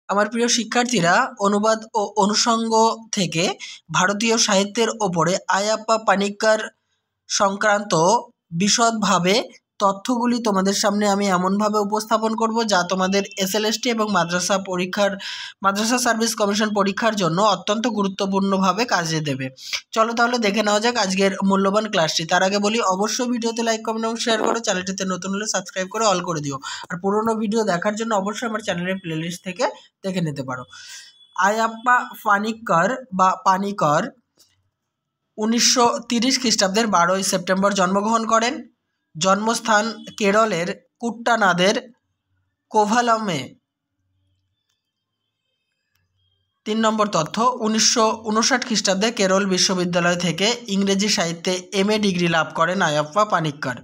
আমার প্রিয় শিক্ষার্থীরা, অনুবাদ ও অনুষঙ্গ থেকে ভারতীয় সাহিত্যের ওপরে আয়াপ্পা পানিক্কর সংক্রান্ত বিশদভাবে তথ্যগুলি তোমাদের সামনে আমি এমনভাবে উপস্থাপন করব যা তোমাদের এসএলএসটি এবং মাদ্রাসা সার্ভিস কমিশন পরীক্ষার জন্য অত্যন্ত গুরুত্বপূর্ণভাবে কাজে দেবে। চলো তাহলে দেখে নেওয়া যাক আজকের মূল্যবান ক্লাসটি। তার আগে বলি, অবশ্যই ভিডিওতে লাইক, কমেন্ট এবং শেয়ার করো। চ্যানেলটিতে নতুন হলে সাবস্ক্রাইব করে অল করে দিও। আর পুরোনো ভিডিও দেখার জন্য অবশ্যই আমার চ্যানেলের প্লেলিস্ট থেকে দেখে নিতে পারো। আয়াপ্পা পানিক্কর বা পানিকর 1930 খ্রিস্টাব্দের 12ই সেপ্টেম্বর জন্মগ্রহণ করেন। জন্মস্থান কেরলের কুট্টানাদের কোভালামে। 3 নম্বর তথ্য, 1959 খ্রিস্টাব্দে কেরল বিশ্ববিদ্যালয় থেকে ইংরেজি সাহিত্যে MA ডিগ্রি লাভ করেন আয়াপ্পা পানিক্কর।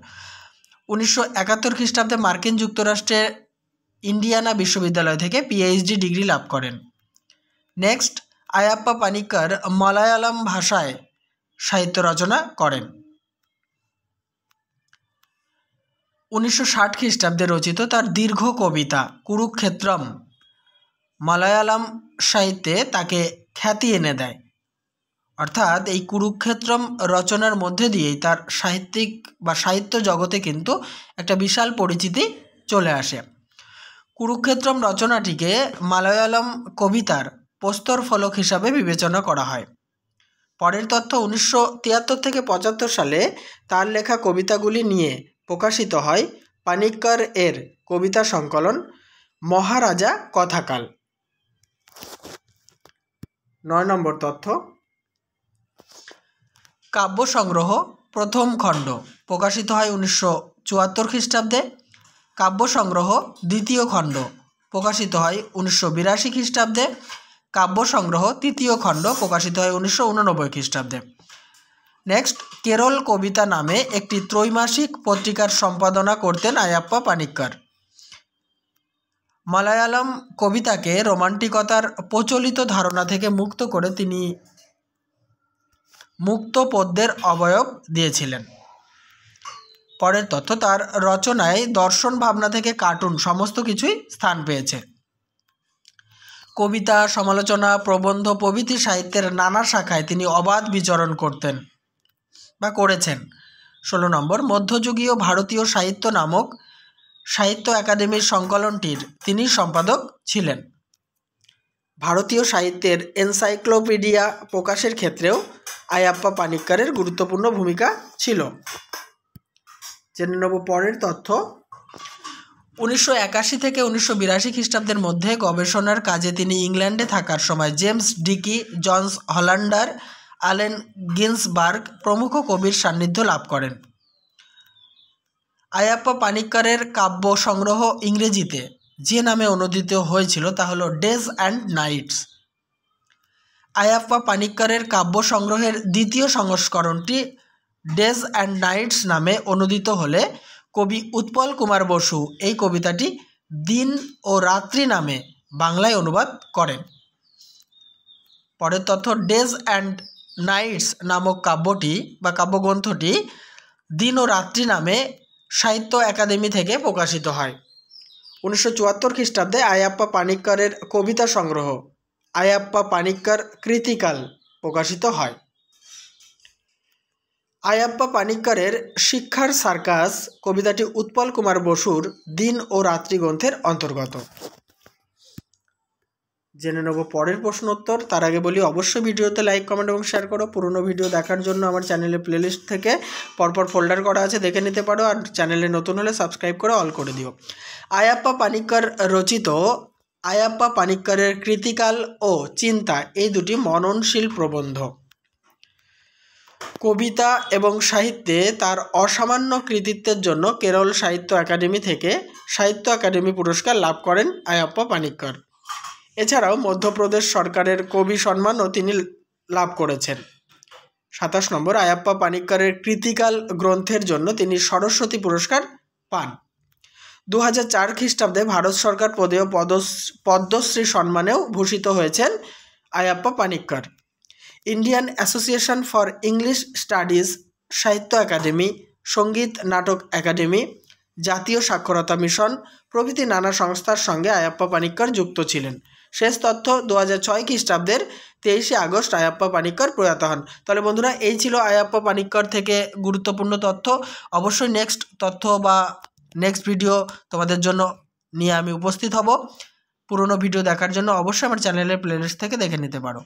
1971 খ্রিস্টাব্দে মার্কিন যুক্তরাষ্ট্রের ইন্ডিয়ানা বিশ্ববিদ্যালয় থেকে PhD ডিগ্রি লাভ করেন। নেক্সট, আয়াপ্পা পানিক্কর মালায়ালাম ভাষায় সাহিত্য রচনা করেন। 1960 খ্রিস্টাব্দে রচিত তার দীর্ঘ কবিতা কুরুক্ষেত্রম মালায়ালাম সাহিত্যে তাকে খ্যাতি এনে দেয়। অর্থাৎ এই কুরুক্ষেত্রম রচনার মধ্যে দিয়েই তার সাহিত্য জগতে কিন্তু একটা বিশাল পরিচিতি চলে আসে। কুরুক্ষেত্রম রচনাটিকে মালায়ালাম কবিতার প্রস্তর ফলক হিসাবে বিবেচনা করা হয়। পরের তথ্য, 1973 থেকে 75 সালে তার লেখা কবিতাগুলি নিয়ে প্রকাশিত হয় পানিক্কর এর কবিতা সংকলন মহারাজা কথাকাল। 9 নম্বর তথ্য, কাব্য সংগ্রহ প্রথম খণ্ড প্রকাশিত হয় 1974 খ্রিস্টাব্দে। কাব্য সংগ্রহ দ্বিতীয় খণ্ড প্রকাশিত হয় 1982 খ্রিস্টাব্দে। কাব্য সংগ্রহ তৃতীয় খণ্ড প্রকাশিত হয় 1989 খ্রিস্টাব্দে। নেক্সট, কেরল কবিতা নামে একটি ত্রৈমাসিক পত্রিকার সম্পাদনা করতেন আয়াপ্পা পানিক্কর। মালায়ালাম কবিতাকে রোমান্টিকতার প্রচলিত ধারণা থেকে মুক্ত করে তিনি মুক্ত পদ্যের অবয়ব দিয়েছিলেন। পরের তথ্য, তার রচনায় দর্শন ভাবনা থেকে কার্টুন সমস্ত কিছুই স্থান পেয়েছে। কবিতা, সমালোচনা, প্রবন্ধ প্রভৃতি সাহিত্যের নানা শাখায় তিনি অবাধ বিচরণ করতেন বা করেছেন। 16 নম্বর, মধ্যযুগীয় ভারতীয় সাহিত্য নামক সাহিত্য একাডেমির সংকলনটির তিনি সম্পাদক ছিলেন। ভারতীয় সাহিত্যের এনসাইক্লোপিডিয়া প্রকাশের ক্ষেত্রেও আয়াপ্পা পানিক্করের গুরুত্বপূর্ণ ভূমিকা ছিল। জেনে নেব পরের তথ্য, 1981 থেকে 1982 খ্রিস্টাব্দের মধ্যে গবেষণার কাজে তিনি ইংল্যান্ডে থাকার সময় James Dickey, Johns Hollander, Allen Ginsberg প্রমুখ কবির সান্নিধ্য লাভ করেন। আয়াপ্পা পানিক্করের কাব্য সংগ্রহ ইংরেজিতে যে নামে অনুদিত হয়েছিল তা হলো ডেজ অ্যান্ড নাইটস। আয়াপ্পা পানিক্করের কাব্য সংগ্রহের দ্বিতীয় সংস্করণটি ডেজ অ্যান্ড নাইটস নামে অনুদিত হলে কবি উৎপল কুমার বসু এই কবিতাটি দিন ও রাত্রি নামে বাংলায় অনুবাদ করেন। পরের তথ্য, ডেজ অ্যান্ড নাইটস নামক কাব্যটি বা কাব্যগ্রন্থটি দিন ও রাত্রি নামে সাহিত্য একাডেমি থেকে প্রকাশিত হয়। 1974 খ্রিস্টাব্দে আয়াপ্পা পানিক্করের কবিতা সংগ্রহ আয়াপ্পা পানিক্কর কৃতিকাল প্রকাশিত হয়। আয়াপ্পা পানিক্করের শিক্ষার সার্কাস কবিতাটি উৎপল কুমার বসুর দিন ও রাত্রি গ্রন্থের অন্তর্গত। জেনে নেব পরের প্রশ্ন উত্তর। তার আগে বলি, অবশ্যই ভিডিওতে লাইক, কমেন্ট এবং শেয়ার করো। পুরনো ভিডিও দেখার জন্য আমার চ্যানেলের প্লেলিস্ট থেকে পরপর ফোল্ডার করা আছে, দেখে নিতে পারো। আর চ্যানেলে নতুন হলে সাবস্ক্রাইব করে অল করে দিও। আয়াপ্পা পানিক্কর রচিত আয়াপ্পা পানিক্করের কৃতিকাল ও চিন্তা এই দুটি মননশীল প্রবন্ধ। কবিতা এবং সাহিত্যে তার অসামান্য কৃতিত্বের জন্য কেরল সাহিত্য একাডেমি থেকে সাহিত্য একাডেমি পুরস্কার লাভ করেন আয়াপ্পা পানিক্কর। এছাড়াও মধ্যপ্রদেশ সরকারের কবি সম্মানও তিনি লাভ করেছেন। 27 নম্বর, আয়াপ্পা পানিক্করের কৃতিকাল গ্রন্থের জন্য তিনি সরস্বতী পুরস্কার পান। 2004 খ্রিস্টাব্দে ভারত সরকার প্রদেয় পদ্মশ্রী সম্মানেও ভূষিত হয়েছেন Ayyappa Panikkar. Indian association for English studies, সাহিত্য একাডেমি, সঙ্গীত নাটক একাডেমি, জাতীয় সাক্ষরতা মিশন প্রভৃতি নানা সংস্থার সঙ্গে আয়াপ্পা পানিক্কর যুক্ত ছিলেন। শেষ তথ্য 2006 খ্রিস্টাব্দের 23শে আগস্ট আয়াপ্পা পানিক্কর প্রয়াত হন। তাহলে বন্ধুরা এই ছিল আয়াপ্পা পানিক্কর থেকে গুরুত্বপূর্ণ তথ্য। অবশ্যই নেক্সট তথ্য বা নেক্সট ভিডিও তোমাদের জন্য নিয়ে আমি উপস্থিত হব। পুরনো ভিডিও দেখার জন্য অবশ্যই আমার চ্যানেলের প্লেলিস্ট থেকে দেখে নিতে পারো।